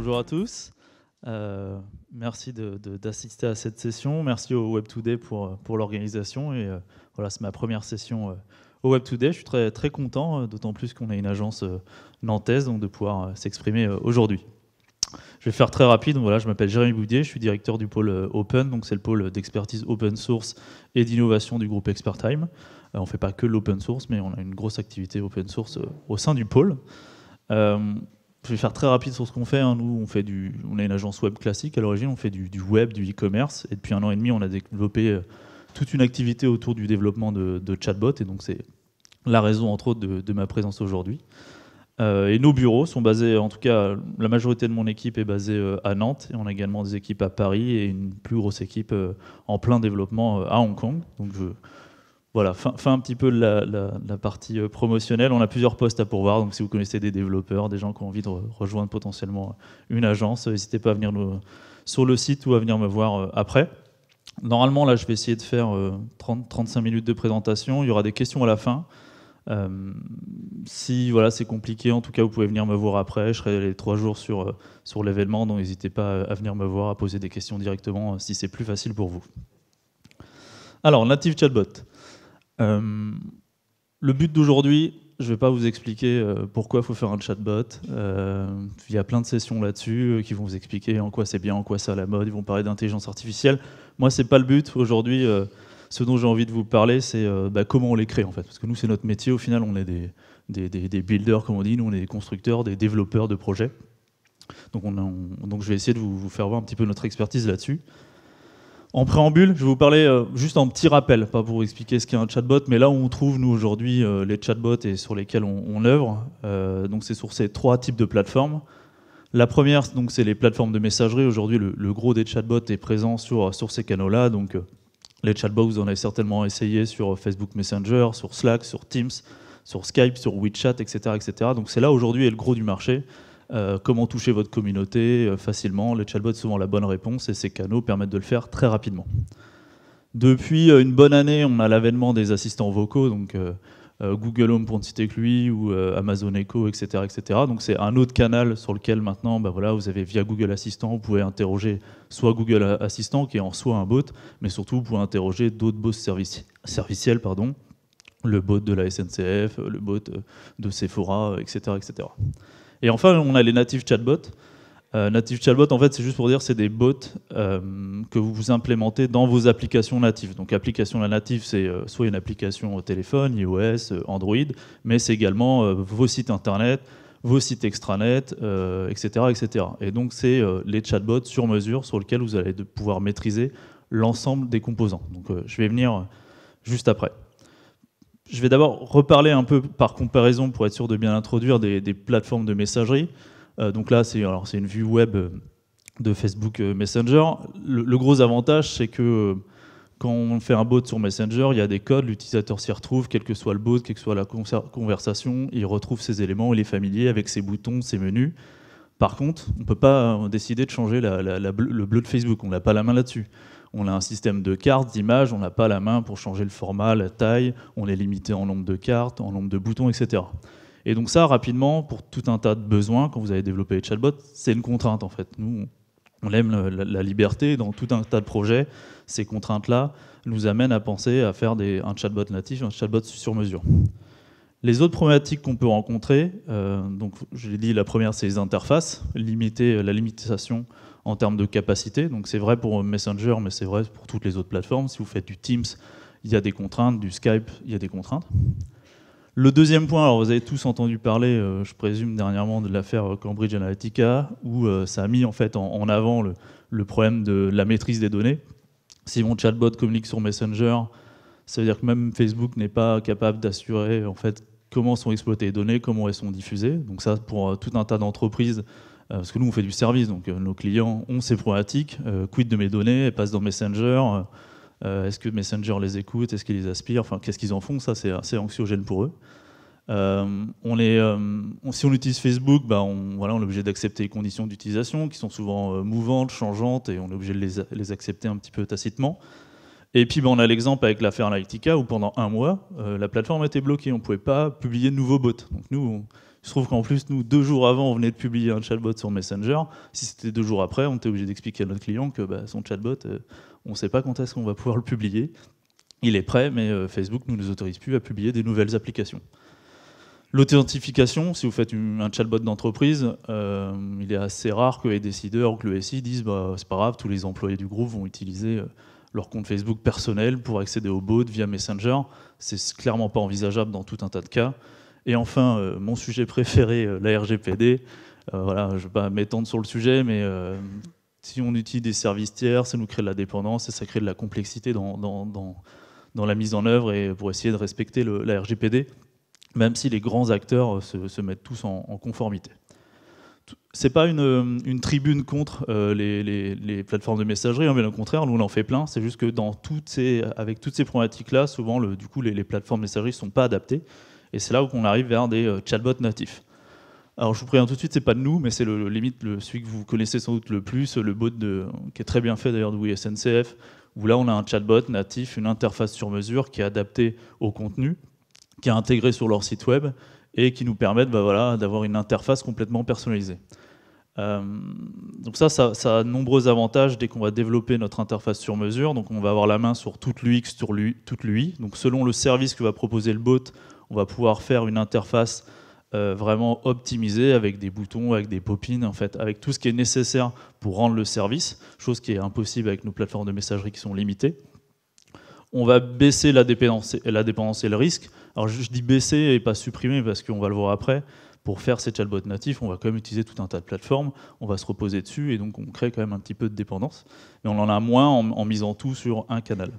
Bonjour à tous. Merci d'assister à cette session. Merci au Web Today pour l'organisation. Et voilà, c'est ma première session au Web Today. Je suis très, très content, d'autant plus qu'on a une agence nantaise, donc de pouvoir s'exprimer aujourd'hui. Je vais faire très rapide. Voilà, je m'appelle Jérémy Boudier, je suis directeur du pôle Open, donc c'est le pôle d'expertise open source et d'innovation du groupe Expertime. On ne fait pas que l'open source, mais on a une grosse activité open source au sein du pôle. Je vais faire très rapide sur ce qu'on fait. Nous, on est une agence web classique à l'origine, on fait du web, du e-commerce, et depuis 1 an et demi, on a développé toute une activité autour du développement de chatbots, et donc c'est la raison, entre autres, de ma présence aujourd'hui. Et nos bureaux sont basés, en tout cas, la majorité de mon équipe est basée à Nantes, et on a également des équipes à Paris, et une plus grosse équipe en plein développement à Hong Kong. Donc voilà, fin un petit peu de la partie promotionnelle. On a plusieurs postes à pourvoir, donc si vous connaissez des développeurs, des gens qui ont envie de rejoindre potentiellement une agence, n'hésitez pas à venir sur le site ou à venir me voir après. Normalement, là, je vais essayer de faire 30-35 minutes de présentation. Il y aura des questions à la fin. Si voilà, c'est compliqué, en tout cas, vous pouvez venir me voir après. Je serai les 3 jours sur l'événement, donc n'hésitez pas à venir me voir, à poser des questions directement si c'est plus facile pour vous. Alors, Native Chatbot. Le but d'aujourd'hui, je ne vais pas vous expliquer pourquoi il faut faire un chatbot. Il y a plein de sessions là-dessus qui vont vous expliquer en quoi c'est bien, en quoi c'est à la mode. Ils vont parler d'intelligence artificielle. Moi, ce n'est pas le but. Aujourd'hui, ce dont j'ai envie de vous parler, c'est comment on les crée, en fait. Parce que nous, c'est notre métier. Au final, on est des builders, comme on dit. Nous, on est des constructeurs, des développeurs de projets. Donc je vais essayer de vous faire voir un petit peu notre expertise là-dessus. En préambule, je vais vous parler juste en petit rappel, pas pour vous expliquer ce qu'est un chatbot, mais là où on trouve, nous, aujourd'hui, les chatbots et sur lesquels on œuvre. Donc c'est sur ces 3 types de plateformes. La première, donc, c'est les plateformes de messagerie. Aujourd'hui, le gros des chatbots est présent sur ces canaux-là. Donc les chatbots, vous en avez certainement essayé sur Facebook Messenger, sur Slack, sur Teams, sur Skype, sur WeChat, etc., etc. Donc c'est là aujourd'hui est le gros du marché. Comment toucher votre communauté facilement. Les chatbots sont souvent la bonne réponse et ces canaux permettent de le faire très rapidement. Depuis une bonne année, on a l'avènement des assistants vocaux, donc Google Home pour ne citer que lui, ou Amazon Echo, etc., etc. Donc c'est un autre canal sur lequel maintenant, voilà, vous avez via Google Assistant, vous pouvez interroger soit Google Assistant, qui est en soi un bot, mais surtout vous pouvez interroger d'autres bots serviciels, le bot de la SNCF, le bot de Sephora, etc., etc. Et enfin, on a les native chatbots. Native chatbot, en fait, c'est juste pour dire c'est des bots que vous implémentez dans vos applications natives. Donc, application native, c'est soit une application au téléphone, iOS, Android, mais c'est également vos sites internet, vos sites extranet, etc., etc. Et donc, c'est les chatbots sur mesure sur lesquels vous allez pouvoir maîtriser l'ensemble des composants. Donc, je vais venir juste après. Je vais d'abord reparler un peu par comparaison pour être sûr de bien introduire des plateformes de messagerie. Donc là, c'est une vue web de Facebook Messenger. Le gros avantage, c'est que quand on fait un bot sur Messenger, il y a des codes, l'utilisateur s'y retrouve, quel que soit le bot, quelle que soit la conversation, il retrouve ses éléments, il est familier avec ses boutons, ses menus. Par contre, on ne peut pas décider de changer le bleu de Facebook, on n'a pas la main là-dessus. On a un système de cartes, d'images, on n'a pas la main pour changer le format, la taille, on est limité en nombre de cartes, en nombre de boutons, etc. Et donc ça, rapidement, pour tout un tas de besoins, quand vous avez développé les chatbots, c'est une contrainte en fait. Nous, on aime la liberté dans tout un tas de projets. Ces contraintes-là nous amènent à penser à faire un chatbot natif, un chatbot sur mesure. Les autres problématiques qu'on peut rencontrer, donc je l'ai dit, la première c'est les interfaces, la limitation en termes de capacité. Donc c'est vrai pour Messenger, mais c'est vrai pour toutes les autres plateformes. Si vous faites du Teams, il y a des contraintes, du Skype, il y a des contraintes. Le deuxième point, alors vous avez tous entendu parler, je présume dernièrement, de l'affaire Cambridge Analytica, où ça a mis en fait en avant le problème de la maîtrise des données. Si mon chatbot communique sur Messenger, ça veut dire que même Facebook n'est pas capable d'assurer en fait comment sont exploitées les données, comment elles sont diffusées. Donc ça, pour tout un tas d'entreprises, parce que nous on fait du service, donc nos clients ont ces problématiques. Quid de mes données, elles passent dans Messenger. Est-ce que Messenger les écoute, est-ce qu'ils les aspirent, enfin qu'est-ce qu'ils en font, ça c'est assez anxiogène pour eux. Si on utilise Facebook, on est obligé d'accepter les conditions d'utilisation qui sont souvent mouvantes, changeantes, et on est obligé de les accepter un petit peu tacitement. Et puis on a l'exemple avec l'affaire Analytica où pendant 1 mois, la plateforme a été bloquée, on ne pouvait pas publier de nouveaux bots. Donc nous, Il se trouve qu'en plus, nous, 2 jours avant, on venait de publier un chatbot sur Messenger. Si c'était 2 jours après, on était obligé d'expliquer à notre client que son chatbot, on ne sait pas quand est-ce qu'on va pouvoir le publier. Il est prêt, mais Facebook ne nous autorise plus à publier des nouvelles applications. L'authentification, si vous faites un chatbot d'entreprise, il est assez rare que les décideurs ou que le SI disent c'est pas grave, tous les employés du groupe vont utiliser leur compte Facebook personnel pour accéder au bot via Messenger. C'est clairement pas envisageable dans tout un tas de cas. Et enfin, mon sujet préféré, la RGPD. Voilà, je ne vais pas m'étendre sur le sujet, mais si on utilise des services tiers, ça nous crée de la dépendance et ça crée de la complexité dans la mise en œuvre et pour essayer de respecter la RGPD, même si les grands acteurs se mettent tous en conformité. C'est pas une tribune contre les plateformes de messagerie, hein, mais au contraire, nous on en fait plein. C'est juste que avec toutes ces problématiques-là, souvent du coup, les plateformes de messagerie ne sont pas adaptées. Et c'est là où on arrive vers des chatbots natifs. Alors je vous préviens tout de suite, c'est pas de nous, mais c'est celui que vous connaissez sans doute le plus, le bot qui est très bien fait d'ailleurs de Oui SNCF, où là on a un chatbot natif, une interface sur mesure qui est adaptée au contenu, qui est intégré sur leur site web et qui nous permettent d'avoir une interface complètement personnalisée. Donc ça a de nombreux avantages dès qu'on va développer notre interface sur mesure. Donc on va avoir la main sur toute l'UX, sur toute l'UI. Donc selon le service que va proposer le bot, on va pouvoir faire une interface vraiment optimisée avec des boutons, avec des pop-ins, en fait, avec tout ce qui est nécessaire pour rendre le service, chose qui est impossible avec nos plateformes de messagerie qui sont limitées. On va baisser la dépendance et le risque. Alors je dis baisser et pas supprimer parce qu'on va le voir après. Pour faire ces chatbots natifs, on va quand même utiliser tout un tas de plateformes, on va se reposer dessus et donc on crée quand même un petit peu de dépendance. Mais on en a moins en misant tout sur un canal.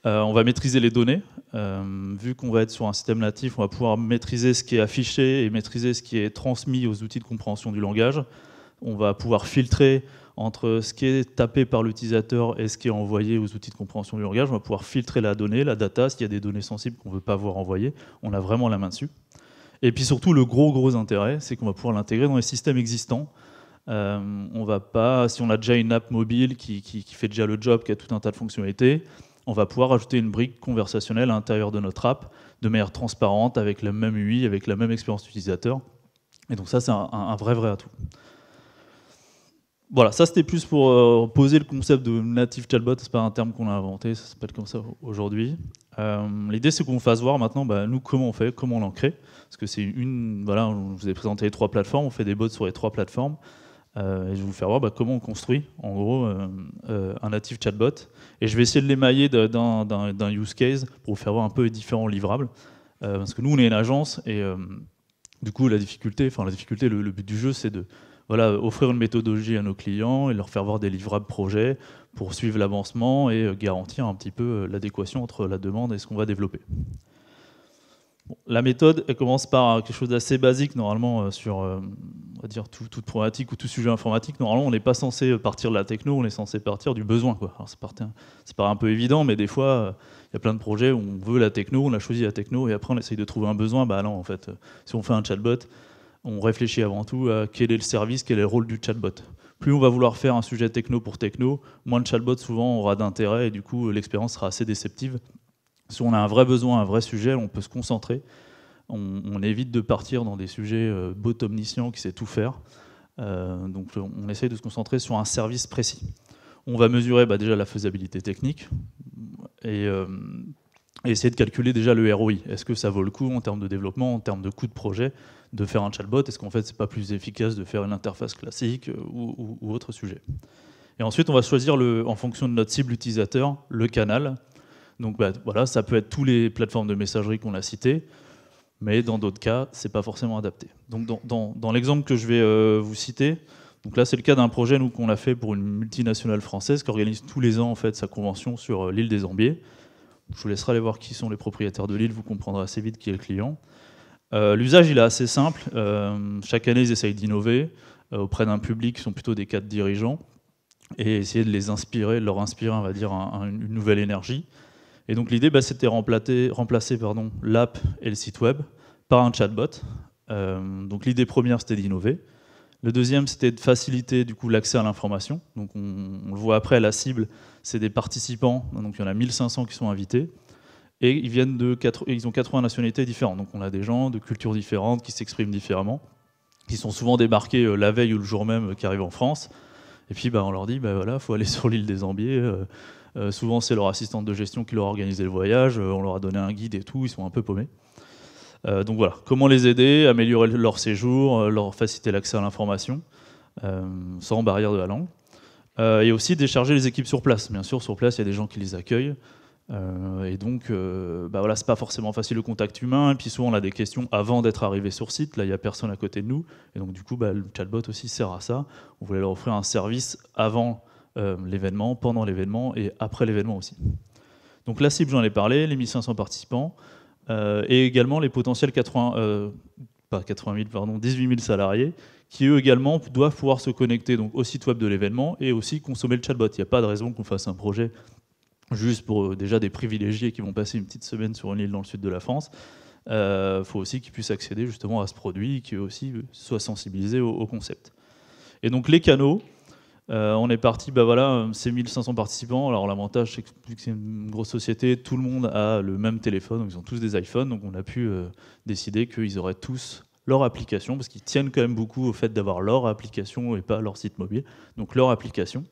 On va maîtriser les données. Vu qu'on va être sur un système natif, on va pouvoir maîtriser ce qui est affiché et maîtriser ce qui est transmis aux outils de compréhension du langage. On va pouvoir filtrer entre ce qui est tapé par l'utilisateur et ce qui est envoyé aux outils de compréhension du langage. On va pouvoir filtrer la donnée, la data, s'il y a des données sensibles qu'on ne veut pas voir envoyées. On a vraiment la main dessus. Et puis surtout, le gros intérêt, c'est qu'on va pouvoir l'intégrer dans les systèmes existants. On va pas, si on a déjà une app mobile qui fait déjà le job, qui a tout un tas de fonctionnalités, on va pouvoir ajouter une brique conversationnelle à l'intérieur de notre app de manière transparente, avec la même UI, avec la même expérience utilisateur. Et donc ça, c'est un vrai atout. Voilà, ça c'était plus pour poser le concept de native chatbot, c'est pas un terme qu'on a inventé, ça s'appelle comme ça aujourd'hui. L'idée c'est qu'on fasse voir maintenant, nous, comment on fait, comment on en crée. Parce que c'est voilà, je vous ai présenté les 3 plateformes, on fait des bots sur les 3 plateformes. Et je vais vous faire voir comment on construit, en gros, un native chatbot. Et je vais essayer de l'émailler d'un use case pour vous faire voir un peu les différents livrables. Parce que nous, on est une agence, et du coup, le but du jeu, c'est de offrir une méthodologie à nos clients et leur faire voir des livrables projets pour suivre l'avancement et garantir un petit peu l'adéquation entre la demande et ce qu'on va développer. Bon, la méthode, elle commence par quelque chose d'assez basique, normalement, sur on va dire toute problématique ou tout sujet informatique. Normalement, on n'est pas censé partir de la techno, on est censé partir du besoin, quoi. Alors, c'est paraît un peu évident, mais des fois, il y a plein de projets où on veut la techno, on a choisi la techno, et après, on essaye de trouver un besoin. Non, en fait, si on fait un chatbot, on réfléchit avant tout à quel est le service, quel est le rôle du chatbot. Plus on va vouloir faire un sujet techno pour techno, moins le chatbot souvent aura d'intérêt et du coup l'expérience sera assez déceptive. Si on a un vrai besoin, un vrai sujet, on peut se concentrer. On évite de partir dans des sujets bot omniscient qui sait tout faire. Donc on essaye de se concentrer sur un service précis. On va mesurer déjà la faisabilité technique et essayer de calculer déjà le ROI. Est-ce que ça vaut le coup en termes de développement, en termes de coût de projet, de faire un chatbot? Est-ce qu'en fait, c'est pas plus efficace de faire une interface classique ou autre sujet? Et ensuite, on va choisir, en fonction de notre cible utilisateur, le canal. Donc voilà, ça peut être toutes les plateformes de messagerie qu'on a citées, mais dans d'autres cas, c'est pas forcément adapté. Donc dans l'exemple que je vais vous citer, donc là, c'est le cas d'un projet qu'on a fait pour une multinationale française qui organise tous les ans en fait, sa convention sur l'île des Ambiers. Je vous laisserai aller voir qui sont les propriétaires de l'île, vous comprendrez assez vite qui est le client. L'usage, il est assez simple. Chaque année, ils essayent d'innover auprès d'un public qui sont plutôt des cadres dirigeants et essayer de les inspirer, de leur inspirer, on va dire, une nouvelle énergie. Et donc l'idée, c'était remplacer l'app et le site web par un chatbot. Donc l'idée première, c'était d'innover. Le deuxième, c'était de faciliter du coup l'accès à l'information. Donc on le voit après, la cible, c'est des participants. Donc il y en a 1500 qui sont invités. et ils ont 80 nationalités différentes. Donc on a des gens de cultures différentes qui s'expriment différemment, qui sont souvent débarqués la veille ou le jour même qui arrivent en France. Et puis on leur dit, voilà, faut aller sur l'île des Ambiers. Souvent c'est leur assistante de gestion qui leur a organisé le voyage, on leur a donné un guide et tout, ils sont un peu paumés. Donc voilà, comment les aider, améliorer leur séjour, leur faciliter l'accès à l'information, sans barrière de la langue. Et aussi décharger les équipes sur place. Bien sûr, sur place, il y a des gens qui les accueillent. Et donc, voilà, c'est pas forcément facile le contact humain. Et puis souvent, on a des questions avant d'être arrivé sur site. Là, il n'y a personne à côté de nous. Et donc, du coup, le chatbot aussi sert à ça. On voulait leur offrir un service avant l'événement, pendant l'événement et après l'événement aussi. Donc, la cible, j'en ai parlé, les 1500 participants. Et également les potentiels 18 000 salariés qui eux également doivent pouvoir se connecter donc, au site web de l'événement et aussi consommer le chatbot. Il n'y a pas de raison qu'on fasse un projet juste pour déjà des privilégiés qui vont passer une petite semaine sur une île dans le sud de la France. Faut aussi qu'ils puissent accéder justement à ce produit et qu'ils aussi soient sensibilisés au concept. Et donc les canaux, on est parti, c'est 1500 participants. Alors l'avantage, c'est que vu que c'est une grosse société, tout le monde a le même téléphone, donc ils ont tous des iPhones, donc on a pu décider qu'ils auraient tous leur application, parce qu'ils tiennent quand même beaucoup au fait d'avoir leur application et pas leur site mobile, donc leur application,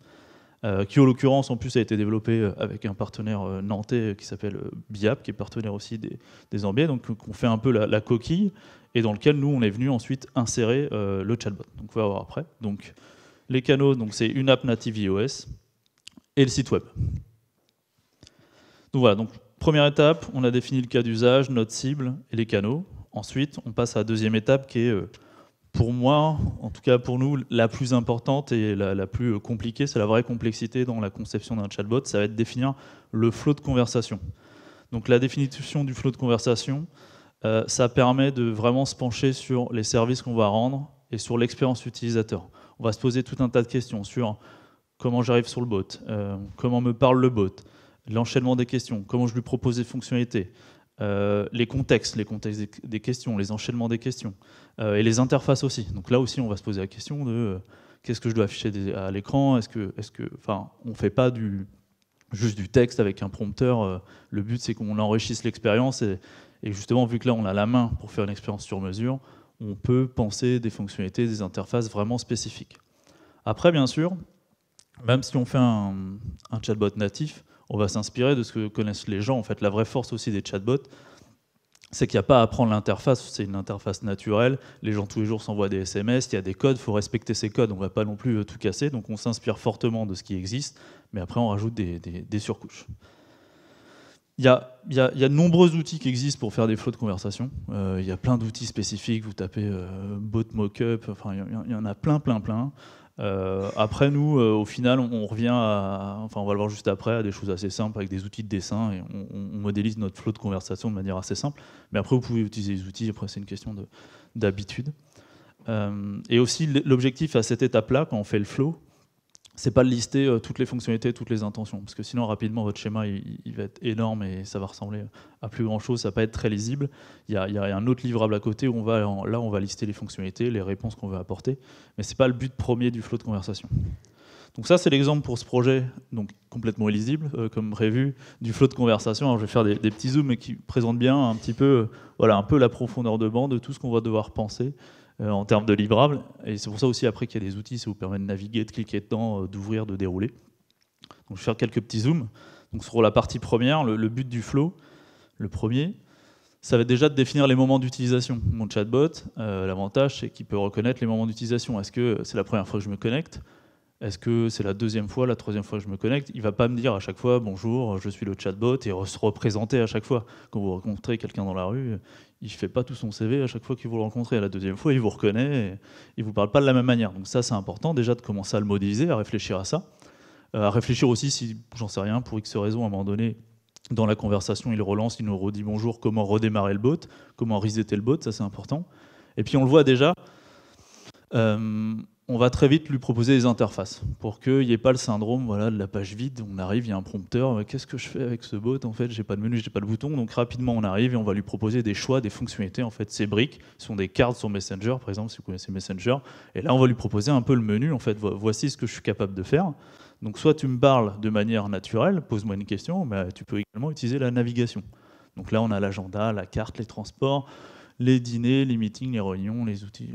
qui en l'occurrence en plus a été développée avec un partenaire nantais qui s'appelle Biap, qui est partenaire aussi des Ambiers, donc on fait un peu la coquille, et dans lequel nous on est venu ensuite insérer le chatbot. Donc on va voir après. Donc, les canaux, donc c'est une app native iOS et le site web. Donc voilà, donc première étape, on a défini le cas d'usage, notre cible et les canaux. Ensuite, on passe à la deuxième étape qui est, pour moi, en tout cas pour nous, la plus importante et la plus compliquée. C'est la vraie complexité dans la conception d'un chatbot, ça va être de définir le flot de conversation. Donc la définition du flot de conversation, ça permet de vraiment se pencher sur les services qu'on va rendre et sur l'expérience utilisateur. On va se poser tout un tas de questions sur comment j'arrive sur le bot, comment me parle le bot, l'enchaînement des questions, comment je lui propose des fonctionnalités, les contextes des questions, les enchaînements des questions, et les interfaces aussi. Donc là aussi, on va se poser la question de qu'est-ce que je dois afficher à l'écran, on ne fait pas juste du texte avec un prompteur. Le but, c'est qu'on enrichisse l'expérience et justement, vu que là, on a la main pour faire une expérience sur mesure, on peut penser des fonctionnalités, des interfaces vraiment spécifiques. Après, bien sûr, même si on fait un chatbot natif, on va s'inspirer de ce que connaissent les gens. En fait, la vraie force aussi des chatbots, c'est qu'il n'y a pas à apprendre l'interface, c'est une interface naturelle. Les gens tous les jours s'envoient des SMS, il y a des codes, il faut respecter ces codes, on ne va pas non plus tout casser. Donc on s'inspire fortement de ce qui existe, mais après on rajoute des surcouches. Il y a de nombreux outils qui existent pour faire des flots de conversation. Il y a plein d'outils spécifiques. Vous tapez bot mockup, il y en a plein. Après, nous, au final, on revient on va le voir juste après, à des choses assez simples avec des outils de dessin et on modélise notre flot de conversation de manière assez simple. Mais après, vous pouvez utiliser les outils. Après, c'est une question d'habitude. Et aussi, l'objectif à cette étape-là, quand on fait le flow, c'est pas de lister toutes les fonctionnalités, toutes les intentions, parce que sinon rapidement votre schéma il va être énorme et ça va ressembler à plus grand chose, ça va pas être très lisible. Il y a un autre livrable à côté où on va lister les fonctionnalités, les réponses qu'on veut apporter, mais c'est pas le but premier du flot de conversation. Donc ça c'est l'exemple pour ce projet, donc complètement illisible comme prévu, du flot de conversation. Alors, je vais faire des petits zooms mais qui présentent bien un petit peu, un peu la profondeur de bande de tout ce qu'on va devoir penser. En termes de livrables, et c'est pour ça aussi après qu'il y a des outils, ça vous permet de naviguer, de cliquer dedans, d'ouvrir, de dérouler. Donc je vais faire quelques petits zooms. Donc sur la partie première, le but du flow, le premier, ça va être déjà de définir les moments d'utilisation. Mon chatbot, l'avantage c'est qu'il peut reconnaître les moments d'utilisation. Est-ce que c'est la première fois que je me connecte ? Est-ce que c'est la deuxième fois, la troisième fois que je me connecte ? Il ne va pas me dire à chaque fois « Bonjour, je suis le chatbot » et se représenter à chaque fois. Quand vous rencontrez quelqu'un dans la rue, il ne fait pas tout son CV à chaque fois que vous le rencontrez. À la deuxième fois, il vous reconnaît et il ne vous parle pas de la même manière. Donc ça, c'est important déjà de commencer à le modéliser, à réfléchir à ça. À réfléchir aussi, si j'en sais rien, pour X raison, à un moment donné, dans la conversation, il relance, il nous redit bonjour, comment redémarrer le bot, comment resetter le bot, ça c'est important. Et puis on le voit déjà, on va très vite lui proposer des interfaces pour qu'il n'y ait pas le syndrome de la page vide. On arrive, il y a un prompteur, qu'est-ce que je fais avec ce bot ? En fait, j'ai pas de menu, j'ai pas de bouton. Donc rapidement, on arrive et on va lui proposer des choix, des fonctionnalités. En fait, ces briques sont des cartes sur Messenger, par exemple, si vous connaissez Messenger. Et là, on va lui proposer un peu le menu. En fait, voici ce que je suis capable de faire. Donc soit tu me parles de manière naturelle, pose-moi une question, mais tu peux également utiliser la navigation. Donc là, on a l'agenda, la carte, les transports, les dîners, les meetings, les réunions, les outils.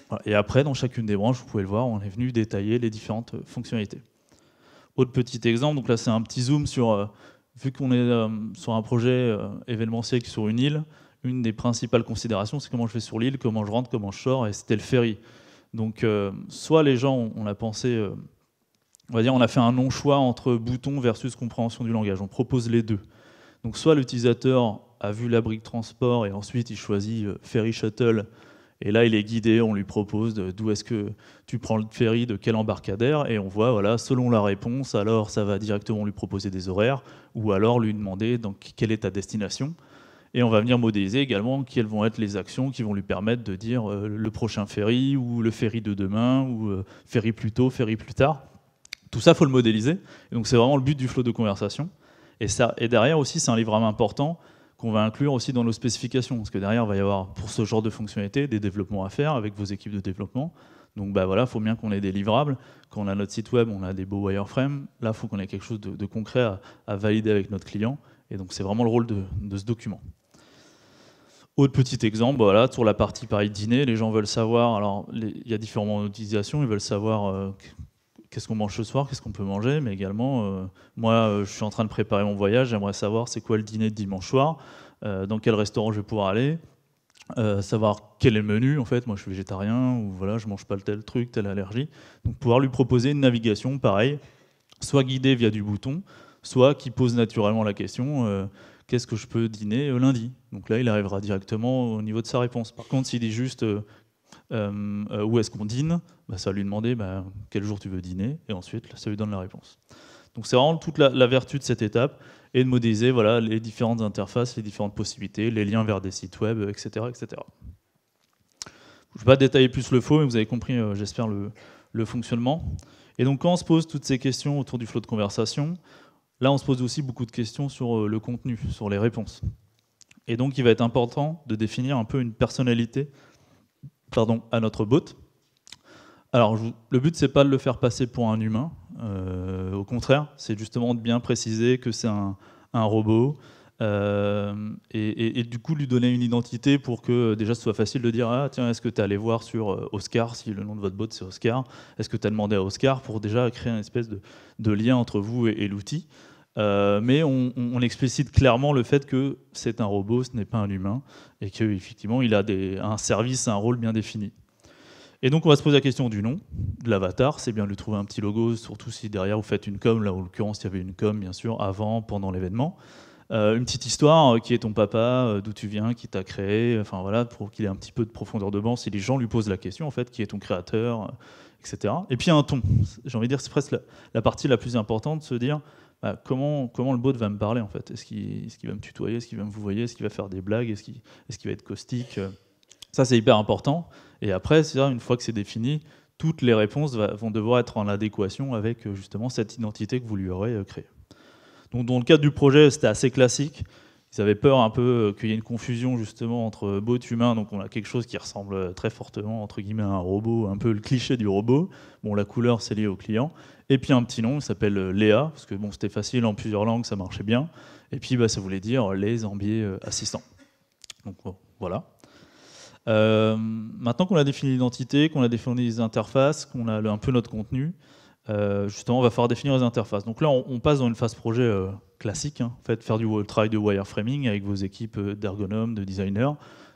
Voilà. Et après, dans chacune des branches, vous pouvez le voir, on est venu détailler les différentes fonctionnalités. Autre petit exemple, donc là c'est un petit zoom sur, vu qu'on est sur un projet événementiel sur une île, une des principales considérations c'est comment je vais sur l'île, comment je rentre, comment je sors, et c'était le ferry. Donc soit les gens, on a pensé, on va dire on a fait un non-choix entre bouton versus compréhension du langage, on propose les deux. Donc soit l'utilisateur a vu la brique transport et ensuite il choisit ferry shuttle, et là, il est guidé, on lui propose d'où est-ce que tu prends le ferry, de quel embarcadère, et on voit, voilà, selon la réponse, alors ça va directement lui proposer des horaires, ou alors lui demander donc, quelle est ta destination. Et on va venir modéliser également quelles vont être les actions qui vont lui permettre de dire le prochain ferry, ou le ferry de demain, ou ferry plus tôt, ferry plus tard. Tout ça, il faut le modéliser. Et donc c'est vraiment le but du flow de conversation. Et derrière aussi, c'est un livrable important, qu'on va inclure aussi dans nos spécifications, parce que derrière, il va y avoir, pour ce genre de fonctionnalité, des développements à faire avec vos équipes de développement. Donc bah voilà, il faut bien qu'on ait des livrables. Quand on a notre site web, on a des beaux wireframes. Là, il faut qu'on ait quelque chose de concret à valider avec notre client. Et donc c'est vraiment le rôle de ce document. Autre petit exemple, voilà, sur la partie pareil dîner, les gens veulent savoir, alors il y a différentes utilisations, ils veulent savoir qu'est-ce qu'on mange ce soir, qu'est-ce qu'on peut manger, mais également, moi, je suis en train de préparer mon voyage, j'aimerais savoir c'est quoi le dîner de dimanche soir, dans quel restaurant je vais pouvoir aller, savoir quel est le menu, en fait, moi je suis végétarien, ou voilà, je mange pas tel truc, telle allergie. Donc pouvoir lui proposer une navigation, pareil, soit guidée via du bouton, soit qui pose naturellement la question, qu'est-ce que je peux dîner lundi? Donc là, il arrivera directement au niveau de sa réponse. Par contre, s'il dit juste où est-ce qu'on dîne, bah, ça va lui demander quel jour tu veux dîner, et ensuite ça lui donne la réponse. Donc c'est vraiment toute la vertu de cette étape, et de modéliser voilà, les différentes interfaces, les différentes possibilités, les liens vers des sites web, etc. etc. Je ne vais pas détailler plus le flow, mais vous avez compris, j'espère, le fonctionnement. Et donc quand on se pose toutes ces questions autour du flow de conversation, là on se pose aussi beaucoup de questions sur le contenu, sur les réponses. Et donc il va être important de définir un peu une personnalité à notre bot. Alors, le but, c'est pas de le faire passer pour un humain. Au contraire, c'est justement de bien préciser que c'est un robot et du coup lui donner une identité pour que déjà ce soit facile de dire ah tiens, est-ce que tu es allé voir sur Oscar, si le nom de votre bot c'est Oscar, est-ce que tu as demandé à Oscar, pour déjà créer une espèce de lien entre vous et l'outil. Mais on explicite clairement le fait que c'est un robot, ce n'est pas un humain, et qu'effectivement il a un service, un rôle bien défini. Et donc on va se poser la question du nom, de l'avatar, c'est bien de lui trouver un petit logo, surtout si derrière vous faites une com, là en l'occurrence il y avait une com bien sûr, avant, pendant l'événement. Une petite histoire, qui est ton papa, d'où tu viens, qui t'a créé, enfin voilà, pour qu'il ait un petit peu de profondeur de banc, si les gens lui posent la question en fait, qui est ton créateur, etc. Et puis un ton, j'ai envie de dire c'est presque la partie la plus importante, de se dire comment le bot va me parler en fait. Est-ce qu'il va me tutoyer, est-ce qu'il va me vouvoyer, est-ce qu'il va faire des blagues, est-ce qu'il va être caustique. Ça c'est hyper important. Et après, c'est ça, une fois que c'est défini, toutes les réponses vont devoir être en adéquation avec justement cette identité que vous lui aurez créée. Donc dans le cadre du projet, c'était assez classique. Ils avaient peur un peu qu'il y ait une confusion justement entre bot humain, donc on a quelque chose qui ressemble très fortement entre guillemets à un robot, un peu le cliché du robot. Bon, la couleur c'est lié au client. Et puis un petit nom, il s'appelle Léa, parce que bon, c'était facile en plusieurs langues, ça marchait bien. Et puis ça voulait dire les ambiers assistants. Donc bon, voilà. Maintenant qu'on a défini l'identité, qu'on a défini les interfaces, qu'on a un peu notre contenu, justement on va falloir définir les interfaces. Donc là on passe dans une phase projet classique, hein. En fait, faire du travail de wireframing avec vos équipes d'ergonomes, de designers,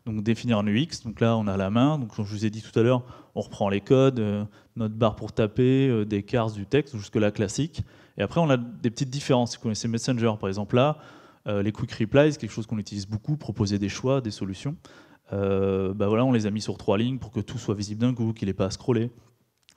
donc définir un UX. Donc là on a la main, donc comme je vous ai dit tout à l'heure, on reprend les codes, notre barre pour taper, des cars, du texte, jusque là classique. Et après on a des petites différences. Si vous connaissez Messenger par exemple, là les quick replies, c'est quelque chose qu'on utilise beaucoup, proposer des choix, des solutions. Voilà, on les a mis sur 3 lignes pour que tout soit visible d'un coup, qu'il n'ait pas à scroller.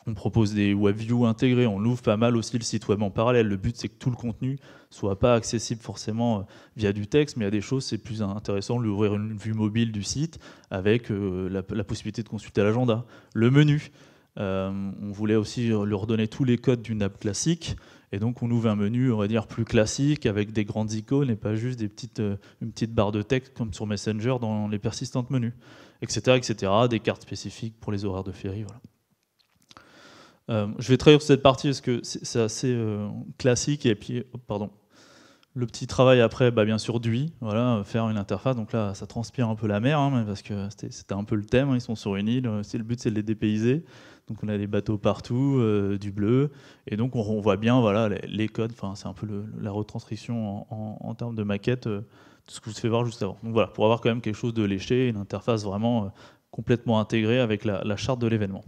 On propose des WebView intégrés, on ouvre pas mal aussi le site web en parallèle. Le but c'est que tout le contenu soit pas accessible forcément via du texte, mais il y a des choses, c'est plus intéressant de lui ouvrir une vue mobile du site avec la possibilité de consulter l'agenda. Le menu, on voulait aussi leur donner tous les codes d'une app classique, et donc on ouvre un menu, on va dire, plus classique, avec des grandes icônes et pas juste une petite barre de texte comme sur Messenger dans les persistantes menus, etc., etc. Des cartes spécifiques pour les horaires de ferry, voilà. Je vais traduire cette partie parce que c'est assez classique, et puis, pardon, Le petit travail après, bien sûr, d'UI, voilà, faire une interface. Donc là, ça transpire un peu la mer, hein, parce que c'était un peu le thème. Hein, ils sont sur une île, le but c'est de les dépayser. Donc on a des bateaux partout, du bleu, et donc on voit bien voilà, les codes. Enfin, c'est un peu la retranscription en termes de maquette de ce que je vous ai fait voir juste avant. Donc voilà, pour avoir quand même quelque chose de léché, une interface vraiment complètement intégrée avec la charte de l'événement.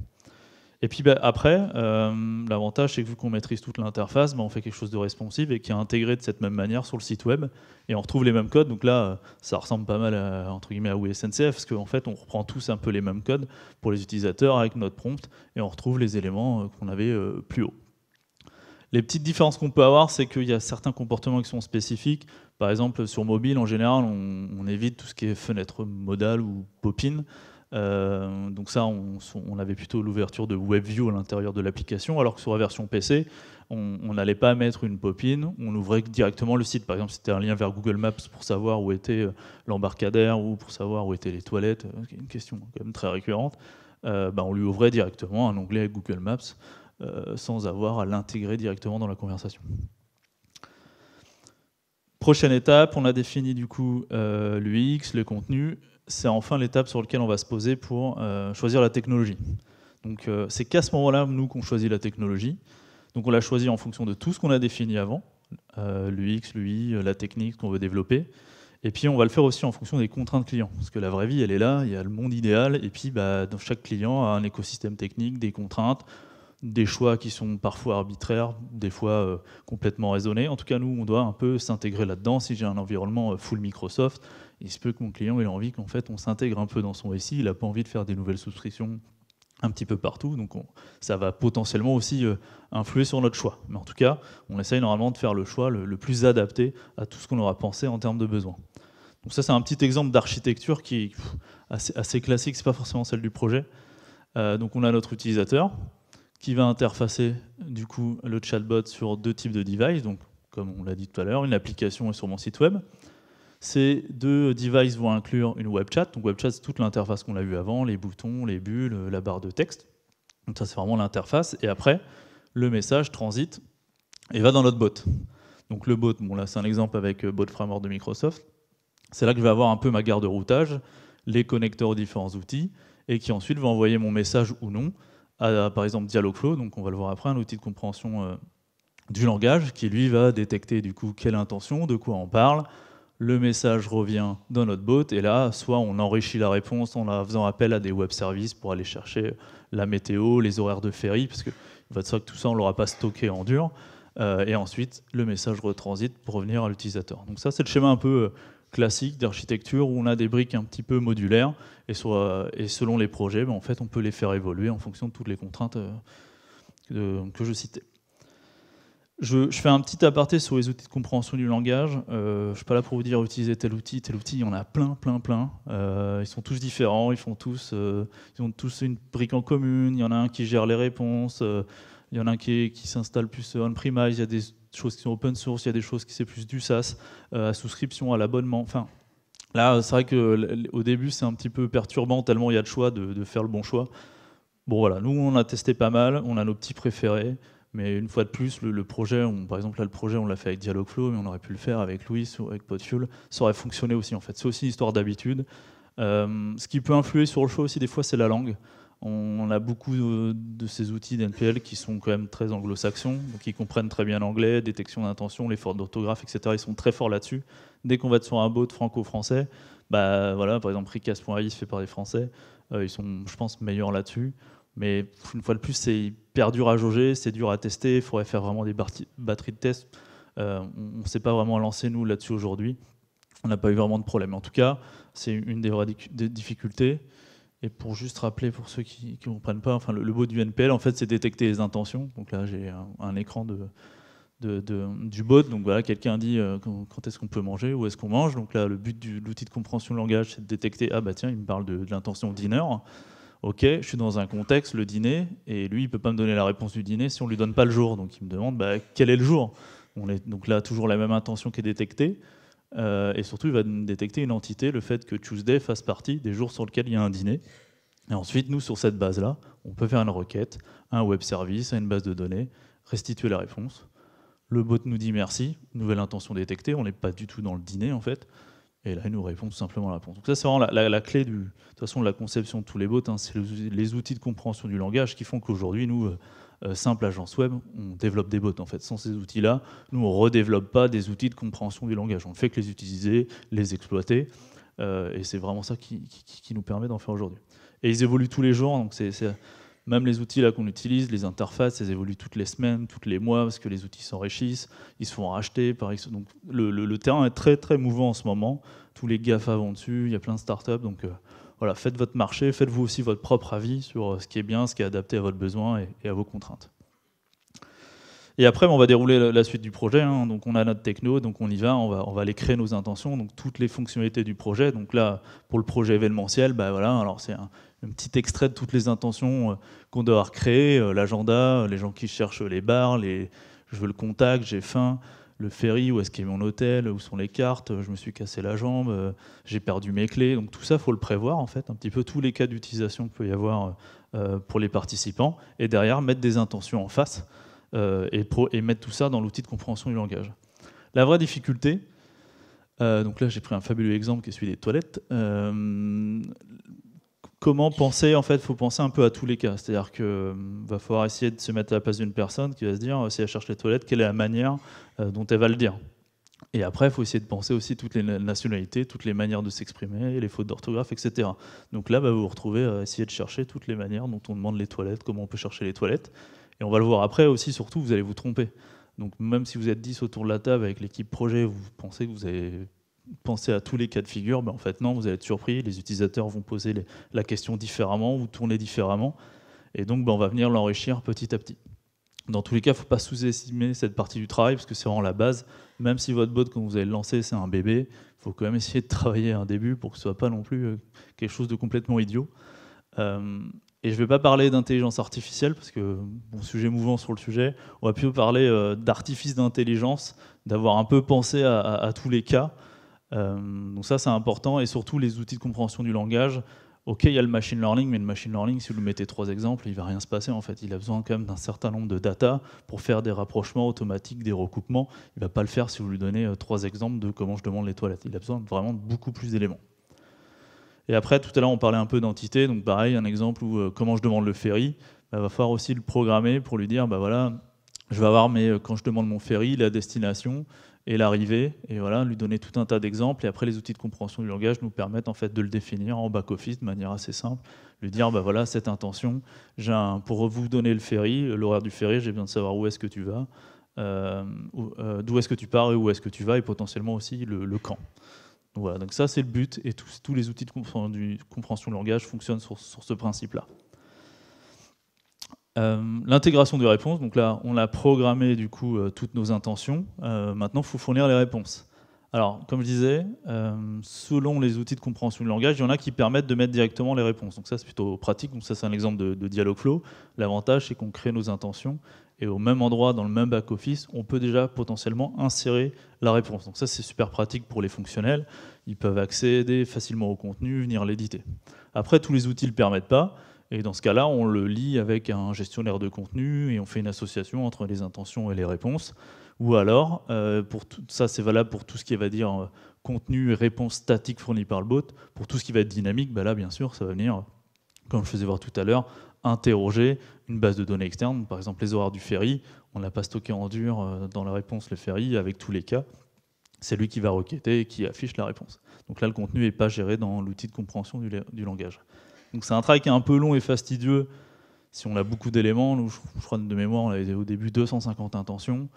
Et puis après, l'avantage, c'est que vu qu'on maîtrise toute l'interface, on fait quelque chose de responsive et qui est intégré de cette même manière sur le site web. Et on retrouve les mêmes codes. Donc là, ça ressemble pas mal à, entre guillemets, à WSNCF, parce qu'en fait, on reprend tous un peu les mêmes codes pour les utilisateurs avec notre prompt, et on retrouve les éléments qu'on avait plus haut. Les petites différences qu'on peut avoir, c'est qu'il y a certains comportements qui sont spécifiques. Par exemple, sur mobile, en général, on évite tout ce qui est fenêtre modale ou pop-in. Donc ça, on avait plutôt l'ouverture de WebView à l'intérieur de l'application, alors que sur la version PC, on n'allait pas mettre une pop-in, on ouvrait directement le site. Par exemple, si c'était un lien vers Google Maps pour savoir où était l'embarcadère ou pour savoir où étaient les toilettes, une question quand même très récurrente, on lui ouvrait directement un onglet Google Maps sans avoir à l'intégrer directement dans la conversation. Prochaine étape, on a défini du coup l'UX, le contenu. C'est enfin l'étape sur laquelle on va se poser pour choisir la technologie. Donc c'est qu'à ce moment-là, nous, qu'on choisit la technologie. Donc on l'a choisi en fonction de tout ce qu'on a défini avant, l'UX, l'UI, la technique qu'on veut développer. Et puis on va le faire aussi en fonction des contraintes clients. Parce que la vraie vie, elle est là, il y a le monde idéal, et puis dans chaque client a un écosystème technique, des contraintes, des choix qui sont parfois arbitraires, des fois complètement raisonnés. En tout cas, nous, on doit un peu s'intégrer là-dedans. Si j'ai un environnement full Microsoft, il se peut que mon client ait envie qu'en fait on s'intègre un peu dans son SI, il n'a pas envie de faire des nouvelles souscriptions un petit peu partout, donc ça va potentiellement aussi influer sur notre choix. Mais en tout cas, on essaye normalement de faire le choix le plus adapté à tout ce qu'on aura pensé en termes de besoins. Donc ça, c'est un petit exemple d'architecture qui est assez classique, c'est pas forcément celle du projet. Donc on a notre utilisateur qui va interfacer du coup le chatbot sur deux types de devices, donc comme on l'a dit tout à l'heure, une application et sur mon site web. Ces deux devices vont inclure une web chat. Donc web chat, c'est toute l'interface qu'on a vue avant, les boutons, les bulles, la barre de texte. Donc ça, c'est vraiment l'interface. Et après, le message transite et va dans notre bot. Donc le bot, là c'est un exemple avec Bot Framework de Microsoft. C'est là que je vais avoir un peu ma garde de routage, les connecteurs aux différents outils, et qui ensuite va envoyer mon message ou non à, par exemple, Dialogflow, donc on va le voir après, un outil de compréhension du langage, qui lui va détecter du coup quelle intention, de quoi on parle. Le message revient dans notre bot, et là, soit on enrichit la réponse en faisant appel à des web services pour aller chercher la météo, les horaires de ferry, parce qu'il va de ça que tout ça, on ne l'aura pas stocké en dur, et ensuite, le message retransite pour revenir à l'utilisateur. Donc ça, c'est le schéma un peu classique d'architecture où on a des briques un petit peu modulaires, et selon les projets, en fait, on peut les faire évoluer en fonction de toutes les contraintes que je citais. Je fais un petit aparté sur les outils de compréhension du langage. Je ne suis pas là pour vous dire utiliser tel outil, il y en a plein. Ils sont tous différents, ils ont tous une brique en commune, il y en a un qui gère les réponses, il y en a un qui s'installe plus on-premise, il y a des choses qui sont open source, il y a des choses qui c'est plus du SaaS, à souscription, à l'abonnement. Enfin, là, c'est vrai qu'au début, c'est un petit peu perturbant, tellement il y a de choix de faire le bon choix. Bon voilà, nous on a testé pas mal, on a nos petits préférés. Mais une fois de plus, le projet, par exemple là le projet on l'a fait avec Dialogflow, mais on aurait pu le faire avec Louis ou avec Podfuel, ça aurait fonctionné aussi en fait. C'est aussi une histoire d'habitude. Ce qui peut influer sur le choix aussi des fois, c'est la langue. On a beaucoup de ces outils d'NPL qui sont quand même très anglo-saxons, donc ils comprennent très bien l'anglais, détection d'intention, les fautes d'orthographe, etc. Ils sont très forts là-dessus. Dès qu'on va être sur un bot franco-français, voilà, par exemple Ricas.ai fait par des Français, ils sont, je pense, meilleurs là-dessus. Mais une fois de plus, c'est hyper dur à jauger, c'est dur à tester, il faudrait faire vraiment des batteries de tests. On ne s'est pas vraiment lancé, nous, là-dessus aujourd'hui. On n'a pas eu vraiment de problème. En tout cas, c'est une des vraies difficultés. Et pour juste rappeler, pour ceux qui ne comprennent pas, enfin, le bot du NPL, en fait, c'est détecter les intentions. Donc là, j'ai un écran du bot. Donc voilà, quelqu'un dit quand est-ce qu'on peut manger, où est-ce qu'on mange. Donc là, le but de l'outil de compréhension de langage, c'est de détecter, ah bah tiens, il me parle de l'intention dinner. Ok, je suis dans un contexte, le dîner, et lui, il ne peut pas me donner la réponse du dîner si on ne lui donne pas le jour. Donc il me demande quel est le jour. On est donc là toujours la même intention qui est détectée, et surtout il va détecter une entité, le fait que Tuesday fasse partie des jours sur lesquels il y a un dîner. Et ensuite, nous, sur cette base-là, on peut faire une requête, un web service, à une base de données, restituer la réponse. Le bot nous dit merci, nouvelle intention détectée, on n'est pas du tout dans le dîner en fait, et là il nous répond tout simplement la réponse. Donc ça c'est vraiment la clé de toute façon de la conception de tous les bots, hein, c'est les outils de compréhension du langage qui font qu'aujourd'hui nous, simple agence web, on développe des bots en fait. Sans ces outils-là, nous on ne redéveloppe pas des outils de compréhension du langage, on ne fait que les utiliser, les exploiter, et c'est vraiment ça qui nous permet d'en faire aujourd'hui. Et ils évoluent tous les jours, donc même les outils là qu'on utilise, les interfaces, elles évoluent toutes les semaines, tous les mois, parce que les outils s'enrichissent, ils se font racheter. Donc le terrain est très très mouvant en ce moment. Tous les GAFA vont dessus, il y a plein de startups. Donc voilà, faites votre marché, faites-vous aussi votre propre avis sur ce qui est bien, ce qui est adapté à votre besoin et à vos contraintes. Et après, on va dérouler la suite du projet. Hein. Donc on a notre techno, donc on y va, on va aller créer nos intentions, donc toutes les fonctionnalités du projet. Donc là, pour le projet événementiel, bah voilà, alors c'est un petit extrait de toutes les intentions qu'on doit recréer, l'agenda, les gens qui cherchent les bars, je veux le contact, j'ai faim, le ferry, où est-ce qu'est mon hôtel, où sont les cartes, je me suis cassé la jambe, j'ai perdu mes clés. Donc tout ça, il faut le prévoir en fait, un petit peu tous les cas d'utilisation qu'il peut y avoir pour les participants, et derrière mettre des intentions en face et mettre tout ça dans l'outil de compréhension du langage. La vraie difficulté, donc là j'ai pris un fabuleux exemple qui est celui des toilettes. Comment penser, en fait, il faut penser un peu à tous les cas. C'est-à-dire qu'il va falloir essayer de se mettre à la place d'une personne qui va se dire, si elle cherche les toilettes, quelle est la manière dont elle va le dire. Et après, il faut essayer de penser aussi toutes les nationalités, toutes les manières de s'exprimer, les fautes d'orthographe, etc. Donc là, vous vous retrouvez à essayer de chercher toutes les manières dont on demande les toilettes, comment on peut chercher les toilettes. Et on va le voir après aussi, surtout, vous allez vous tromper. Donc même si vous êtes 10 autour de la table avec l'équipe projet, vous pensez que vous avez pensé à tous les cas de figure, en fait non, vous allez être surpris, les utilisateurs vont poser la question différemment, vous tournez différemment, et donc on va venir l'enrichir petit à petit. Dans tous les cas, il ne faut pas sous-estimer cette partie du travail, parce que c'est vraiment la base. Même si votre bot, quand vous allez le lancer, c'est un bébé, il faut quand même essayer de travailler à un début pour que ce ne soit pas non plus quelque chose de complètement idiot. Et je ne vais pas parler d'intelligence artificielle, parce que, bon, sujet mouvant sur le sujet, on va plutôt parler d'artifice d'intelligence, d'avoir un peu pensé à tous les cas. Donc ça, c'est important, et surtout les outils de compréhension du langage. Ok, il y a le machine learning, mais le machine learning, si vous lui mettez 3 exemples, il ne va rien se passer en fait. Il a besoin quand même d'un certain nombre de data pour faire des rapprochements automatiques, des recoupements. Il ne va pas le faire si vous lui donnez 3 exemples de comment je demande les toilettes. Il a besoin vraiment de beaucoup plus d'éléments. Et après, tout à l'heure, on parlait un peu d'entité. Donc pareil, un exemple où comment je demande le ferry, il va falloir aussi le programmer pour lui dire, voilà, je vais avoir quand je demande mon ferry, la destination et l'arrivée, et voilà, lui donner tout un tas d'exemples. Et après, les outils de compréhension du langage nous permettent en fait de le définir en back-office de manière assez simple. Lui dire, voilà, cette intention, pour vous donner le ferry, l'horaire du ferry, j'ai besoin de savoir où est-ce que tu vas, d'où est-ce que tu pars et où est-ce que tu vas, et potentiellement aussi le quand. Donc voilà, donc ça c'est le but, et tous les outils de compréhension du langage fonctionnent sur ce principe-là. L'intégration des réponses, donc là on a programmé du coup toutes nos intentions, maintenant il faut fournir les réponses. Alors comme je disais, selon les outils de compréhension du langage, il y en a qui permettent de mettre directement les réponses, donc ça c'est plutôt pratique, donc ça c'est un exemple de Dialogflow. L'avantage c'est qu'on crée nos intentions, et au même endroit, dans le même back-office, on peut déjà potentiellement insérer la réponse. Donc ça c'est super pratique pour les fonctionnels, ils peuvent accéder facilement au contenu, venir l'éditer. Après tous les outils ne le permettent pas, et dans ce cas-là, on le lie avec un gestionnaire de contenu et on fait une association entre les intentions et les réponses. Ou alors, ça c'est valable pour tout ce qui va dire contenu et réponse statique fournie par le bot. Pour tout ce qui va être dynamique, là bien sûr, ça va venir, comme je faisais voir tout à l'heure, interroger une base de données externe. Par exemple, les horaires du ferry, on n'a pas stocké en dur dans la réponse le ferry avec tous les cas. C'est lui qui va requêter et qui affiche la réponse. Donc là, le contenu n'est pas géré dans l'outil de compréhension du langage. Donc c'est un travail qui est un peu long et fastidieux si on a beaucoup d'éléments. Je crois de mémoire, on avait au début 250 intentions.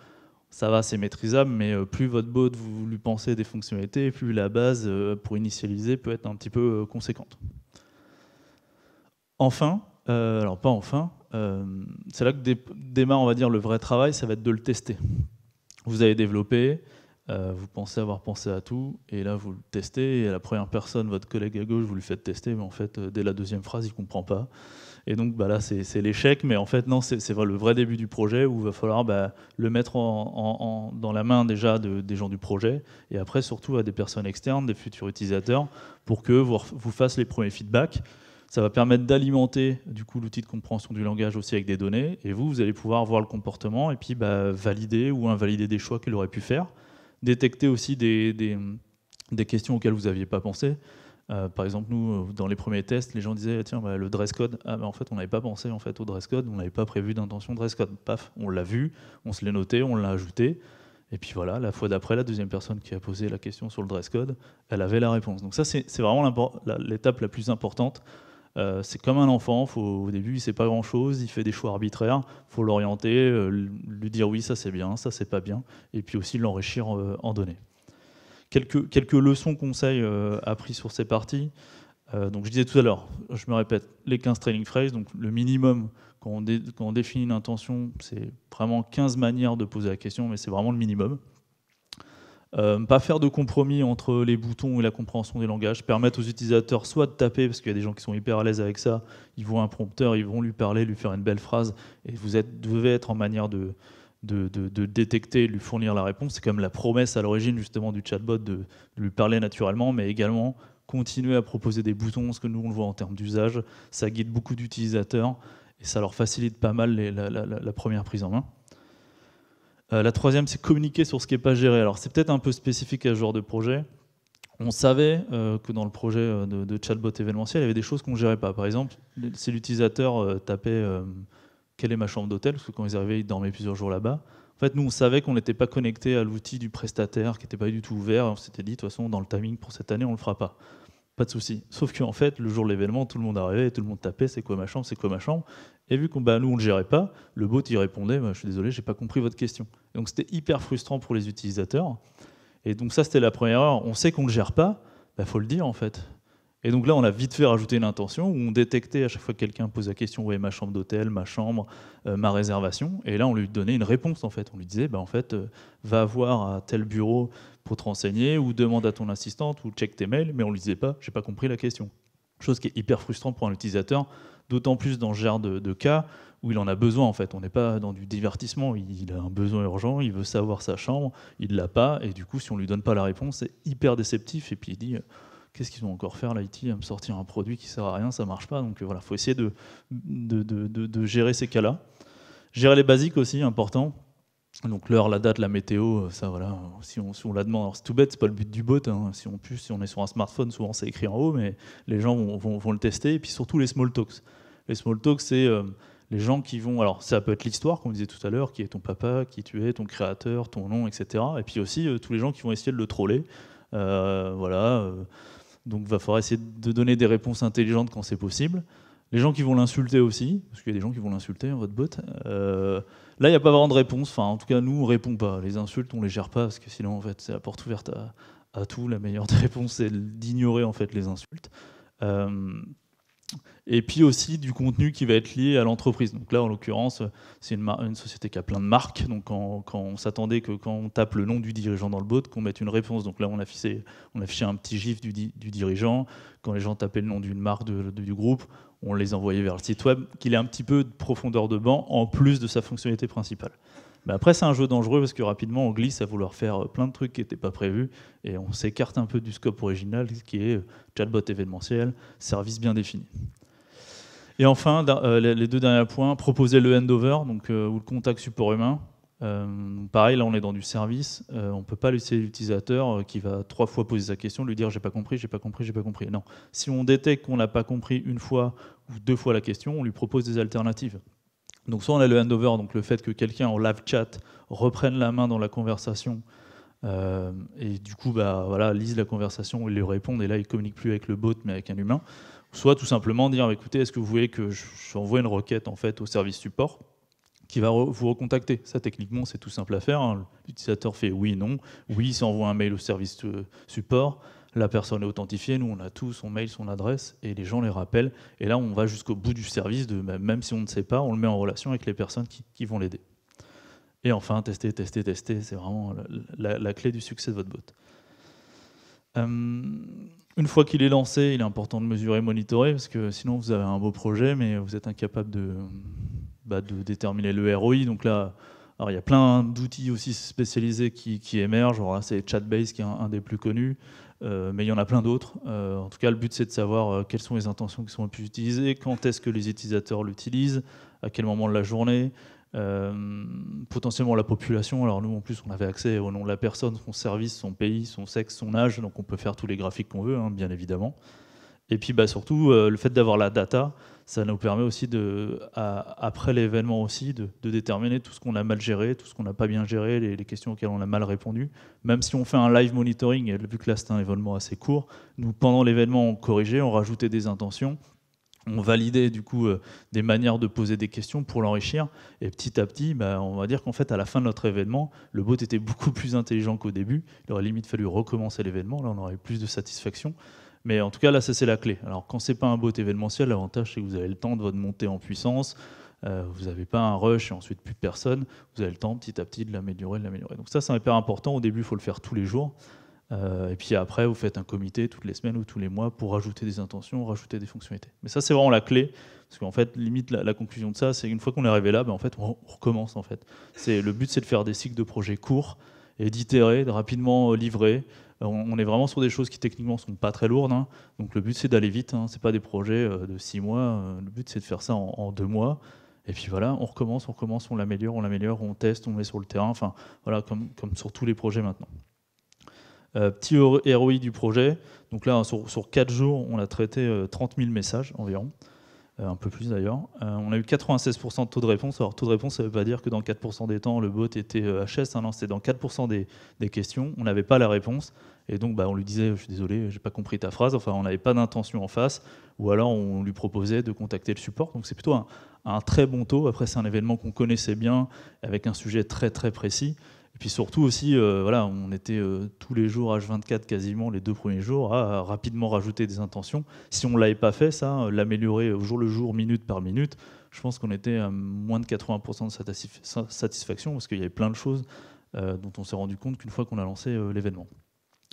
Ça va, c'est maîtrisable, mais plus votre bot, vous lui pensez des fonctionnalités, plus la base pour initialiser peut être un petit peu conséquente. Enfin, alors pas enfin, c'est là que démarre, on va dire, le vrai travail, ça va être de le tester. Vous avez développé, vous pensez avoir pensé à tout, et là vous le testez, et à la première personne, votre collègue à gauche, vous lui faites tester, mais en fait, dès la deuxième phrase, il ne comprend pas. Et donc là, c'est l'échec, mais en fait, non, c'est le vrai début du projet, où il va falloir le mettre dans la main déjà des gens du projet, et après surtout à des personnes externes, des futurs utilisateurs, pour que vous fassent les premiers feedbacks. Ça va permettre d'alimenter du coup l'outil de compréhension du langage aussi avec des données, et vous allez pouvoir voir le comportement et puis valider ou invalider des choix qu'il aurait pu faire, détecter aussi des questions auxquelles vous n'aviez pas pensé. Par exemple, nous, dans les premiers tests, les gens disaient tiens, le dress code, en fait, on n'avait pas pensé en fait, au dress code, on n'avait pas prévu d'intention dress code. Paf, on l'a vu, on se l'est noté, on l'a ajouté. Et puis voilà, la fois d'après, la deuxième personne qui a posé la question sur le dress code, elle avait la réponse. Donc ça, c'est vraiment l'étape la plus importante. C'est comme un enfant, au début, il ne sait pas grand-chose, il fait des choix arbitraires, il faut l'orienter, lui dire oui, ça c'est bien, ça c'est pas bien, et puis aussi l'enrichir en données. Quelques leçons, conseils appris sur ces parties. Donc je disais tout à l'heure, je me répète, les 15 training phrases, donc le minimum quand on définit une intention, c'est vraiment 15 manières de poser la question, mais c'est vraiment le minimum. Pas faire de compromis entre les boutons et la compréhension des langages, permettre aux utilisateurs soit de taper, parce qu'il y a des gens qui sont hyper à l'aise avec ça, ils voient un prompteur, ils vont lui parler, lui faire une belle phrase, et vous devez être en manière de détecter et de lui fournir la réponse. C'est comme la promesse à l'origine justement du chatbot de lui parler naturellement, mais également continuer à proposer des boutons, ce que nous on le voit en termes d'usage, ça guide beaucoup d'utilisateurs et ça leur facilite pas mal la première prise en main. La troisième, c'est communiquer sur ce qui n'est pas géré. Alors c'est peut-être un peu spécifique à ce genre de projet. On savait que dans le projet de chatbot événementiel, il y avait des choses qu'on ne gérait pas. Par exemple, si l'utilisateur tapait quelle est ma chambre d'hôtel, parce que quand ils arrivaient, ils dormaient plusieurs jours là-bas. En fait, nous, on savait qu'on n'était pas connecté à l'outil du prestataire, qui n'était pas du tout ouvert. On s'était dit, de toute façon, dans le timing pour cette année, on ne le fera pas. Pas de souci. Sauf qu'en fait, le jour de l'événement, tout le monde arrivait, tout le monde tapait, c'est quoi ma chambre, c'est quoi ma chambre. Et vu qu'on nous, on ne le gérait pas, le bot, il répondait, je suis désolé, j'ai pas compris votre question. Et donc, c'était hyper frustrant pour les utilisateurs. Et donc, ça, c'était la première erreur. On sait qu'on ne le gère pas, faut le dire, en fait. Et donc là, on a vite fait rajouter une intention où on détectait à chaque fois que quelqu'un pose la question, ouais, ma chambre d'hôtel, ma chambre, ma réservation. Et là, on lui donnait une réponse, en fait. On lui disait, en fait, va voir à tel bureau pour te renseigner, ou demande à ton assistante, ou check tes mails. Mais on lui disait pas, j'ai pas compris la question. Chose qui est hyper frustrante pour un utilisateur, d'autant plus dans ce genre de cas où il en a besoin, en fait. On n'est pas dans du divertissement, il a un besoin urgent, il veut savoir sa chambre, il l'a pas, et du coup, si on lui donne pas la réponse, c'est hyper déceptif. Et puis il dit, qu'est-ce qu'ils vont encore faire, l'IT, à me sortir un produit qui sert à rien, ça marche pas. Donc voilà, il faut essayer de gérer ces cas-là. Gérer les basiques aussi, important. Donc l'heure, la date, la météo, ça voilà, si on la demande, alors c'est tout bête, c'est pas le but du bot, hein. Si on est sur un smartphone, souvent c'est écrit en haut, mais les gens vont le tester, et puis surtout les small talks. Les small talks, c'est les gens qui vont, alors ça peut être l'histoire, comme on disait tout à l'heure, qui est ton papa, qui tu es, ton créateur, ton nom, etc. Et puis aussi tous les gens qui vont essayer de le troller, donc il va falloir essayer de donner des réponses intelligentes quand c'est possible. Les gens qui vont l'insulter aussi, parce qu'il y a des gens qui vont l'insulter, votre bot. Là, il n'y a pas vraiment de réponse. Enfin, en tout cas, nous, on ne répond pas. Les insultes, on ne les gère pas, parce que sinon, en fait, c'est la porte ouverte à tout. La meilleure des réponses, c'est d'ignorer en fait, les insultes. Et puis aussi du contenu qui va être lié à l'entreprise. Donc là, en l'occurrence, c'est une société qui a plein de marques. Donc quand on s'attendait que quand on tape le nom du dirigeant dans le bot, qu'on mette une réponse. Donc là, on affichait un petit gif du dirigeant. Quand les gens tapaient le nom d'une marque du groupe, on les envoyait vers le site web, qu'il ait un petit peu de profondeur de banc, en plus de sa fonctionnalité principale. Mais après, c'est un jeu dangereux parce que rapidement, on glisse à vouloir faire plein de trucs qui n'étaient pas prévus et on s'écarte un peu du scope original qui est chatbot événementiel, service bien défini. Et enfin, les deux derniers points, proposer le handover, donc, ou le contact support humain. Pareil, là on est dans du service, on ne peut pas laisser l'utilisateur qui va 3 fois poser sa question, lui dire j'ai pas compris, j'ai pas compris, j'ai pas compris. Non, si on détecte qu'on n'a pas compris une fois ou 2 fois la question, on lui propose des alternatives. Donc soit on a le handover, donc le fait que quelqu'un en live chat reprenne la main dans la conversation et du coup lise la conversation, il lui répond et là il communique plus avec le bot mais avec un humain. Soit tout simplement dire écoutez, est-ce que vous voulez que j'envoie une requête en fait au service support qui va vous recontacter. Ça, techniquement, c'est tout simple à faire, hein. L'utilisateur fait oui, non. Oui, il s'envoie un mail au service support. La personne est authentifiée. Nous, on a tout, son mail, son adresse, et les gens les rappellent. Et là, on va jusqu'au bout du service. Même si on ne sait pas, on le met en relation avec les personnes qui vont l'aider. Et enfin, tester. C'est vraiment la clé du succès de votre bot. Une fois qu'il est lancé, il est important de mesurer et monitorer, parce que sinon, vous avez un beau projet, mais vous êtes incapable de déterminer le ROI. Donc là, alors il y a plein d'outils aussi spécialisés qui émergent. Alors là, c'est Chatbase qui est un des plus connus. mais il y en a plein d'autres. En tout cas, le but, c'est de savoir quelles sont les intentions qui sont les plus utilisées, quand est-ce que les utilisateurs l'utilisent, à quel moment de la journée, potentiellement la population. Alors nous, en plus, on avait accès au nom de la personne, son service, son pays, son sexe, son âge, donc on peut faire tous les graphiques qu'on veut, hein, bien évidemment. Et puis surtout, le fait d'avoir la data, ça nous permet aussi, après l'événement aussi, de déterminer tout ce qu'on a mal géré, tout ce qu'on n'a pas bien géré, les questions auxquelles on a mal répondu. Même si on fait un live monitoring, et vu que là c'est un événement assez court, nous pendant l'événement on corrigeait, on rajoutait des intentions, on validait du coup des manières de poser des questions pour l'enrichir, et petit à petit, on va dire qu'en fait à la fin de notre événement, le bot était beaucoup plus intelligent qu'au début. Il aurait limite fallu recommencer l'événement, là on aurait eu plus de satisfaction. Mais en tout cas, là, ça c'est la clé. Alors, quand c'est pas un bot événementiel, l'avantage c'est que vous avez le temps de votre montée en puissance. Vous n'avez pas un rush et ensuite plus personne. Vous avez le temps petit à petit de l'améliorer, de l'améliorer. Donc ça, c'est hyper important. Au début, il faut le faire tous les jours. Et puis après, vous faites un comité toutes les semaines ou tous les mois pour rajouter des intentions, rajouter des fonctionnalités. Mais ça, c'est vraiment la clé. Parce qu'en fait, limite, la conclusion de ça, c'est une fois qu'on est arrivé là, en fait, on recommence. En fait. Le but, c'est de faire des cycles de projets courts et d'itérer, de rapidement livrer. On est vraiment sur des choses qui techniquement sont pas très lourdes, hein. Donc le but c'est d'aller vite, hein. C'est pas des projets de 6 mois, le but c'est de faire ça en 2 mois. Et puis voilà, on recommence, on l'améliore, on teste, on met sur le terrain, enfin voilà, comme sur tous les projets maintenant. Petit ROI du projet, donc là sur 4 jours, on a traité 30 000 messages environ. Un peu plus d'ailleurs. On a eu 96% de taux de réponse. Alors taux de réponse, ça ne veut pas dire que dans 4% des temps, le bot était HS. Hein, non, c'était dans 4% des questions. On n'avait pas la réponse. Et donc on lui disait, je suis désolé, j'ai pas compris ta phrase. Enfin, on n'avait pas d'intention en face. Ou alors on lui proposait de contacter le support. Donc c'est plutôt un très bon taux. Après, c'est un événement qu'on connaissait bien, avec un sujet très très précis. Et puis surtout aussi, on était tous les jours H24 quasiment les 2 premiers jours à rapidement rajouter des intentions. Si on ne l'avait pas fait, ça, l'améliorer au jour le jour, minute par minute, je pense qu'on était à moins de 80% de satisfaction parce qu'il y avait plein de choses dont on s'est rendu compte qu'une fois qu'on a lancé l'événement.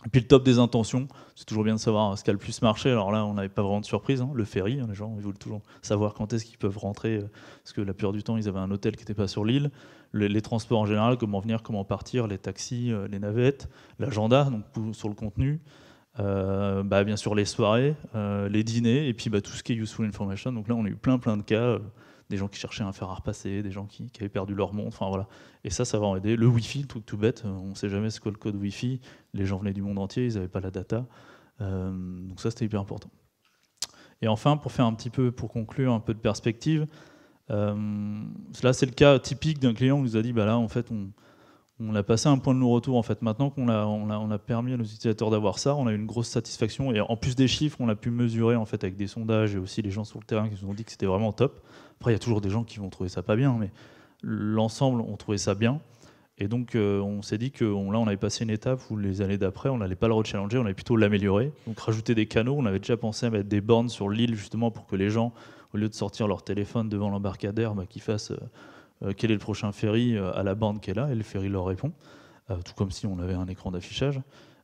Et puis le top des intentions, c'est toujours bien de savoir ce qui a le plus marché. Alors là, on n'avait pas vraiment de surprise, hein. Le ferry, hein, les gens ils voulaient toujours savoir quand est-ce qu'ils peuvent rentrer, parce que la plupart du temps, ils avaient un hôtel qui n'était pas sur l'île. Les transports en général, comment venir, comment partir, les taxis, les navettes, l'agenda, donc sur le contenu, bien sûr les soirées, les dîners, et puis tout ce qui est useful information. Donc là, on a eu plein de cas. Des gens qui cherchaient un fer à repasser, des gens qui avaient perdu leur montre, enfin voilà. Et ça va en aider. Le Wi-Fi, le truc tout bête, on ne sait jamais ce qu'est le code Wi-Fi. Les gens venaient du monde entier, ils n'avaient pas la data. Donc ça, c'était hyper important. Et enfin, pour conclure un peu de perspective, là, c'est le cas typique d'un client qui nous a dit, là, en fait, on a passé un point de non-retour. En fait, maintenant qu'on a permis à nos utilisateurs d'avoir ça, on a eu une grosse satisfaction. Et en plus des chiffres, on a pu mesurer en fait avec des sondages et aussi les gens sur le terrain qui nous ont dit que c'était vraiment top. Après, il y a toujours des gens qui vont trouver ça pas bien, mais l'ensemble, on trouvait ça bien. Et donc, on s'est dit que là, on avait passé une étape où les années d'après, on n'allait pas le rechallenger, on allait plutôt l'améliorer. Donc, rajouter des canaux. On avait déjà pensé à mettre des bornes sur l'île justement pour que les gens, au lieu de sortir leur téléphone devant l'embarcadère, qu'ils fassent quel est le prochain ferry à la borne qui est là, et le ferry leur répond, tout comme si on avait un écran d'affichage.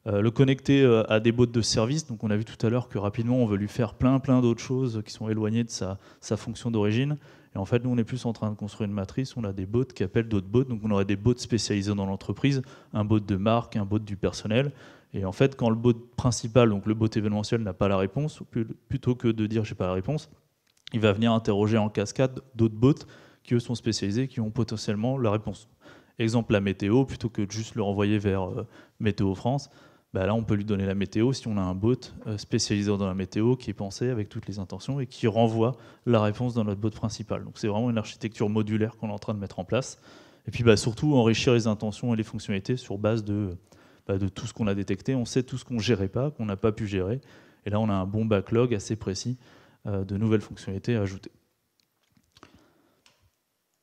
Le connecter à des bots de service, donc on a vu tout à l'heure que rapidement on veut lui faire plein d'autres choses qui sont éloignées de sa fonction d'origine. Et en fait, nous on est plus en train de construire une matrice, on a des bots qui appellent d'autres bots, donc on aurait des bots spécialisés dans l'entreprise, un bot de marque, un bot du personnel. Et en fait, quand le bot principal, donc le bot événementiel, n'a pas la réponse, plutôt que de dire j'ai pas la réponse, il va venir interroger en cascade d'autres bots qui eux sont spécialisés, qui ont potentiellement la réponse. Exemple, la météo, plutôt que de juste le renvoyer vers Météo France, là on peut lui donner la météo si on a un bot spécialisé dans la météo qui est pensé avec toutes les intentions et qui renvoie la réponse dans notre bot principal. Donc c'est vraiment une architecture modulaire qu'on est en train de mettre en place. Et puis surtout enrichir les intentions et les fonctionnalités sur base de tout ce qu'on a détecté. On sait tout ce qu'on ne gérait pas, qu'on n'a pas pu gérer. Et là on a un bon backlog assez précis de nouvelles fonctionnalités à ajouter.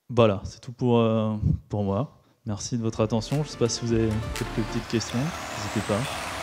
Voilà, c'est tout pour moi. Merci de votre attention. Je ne sais pas si vous avez quelques petites questions. N'hésitez pas.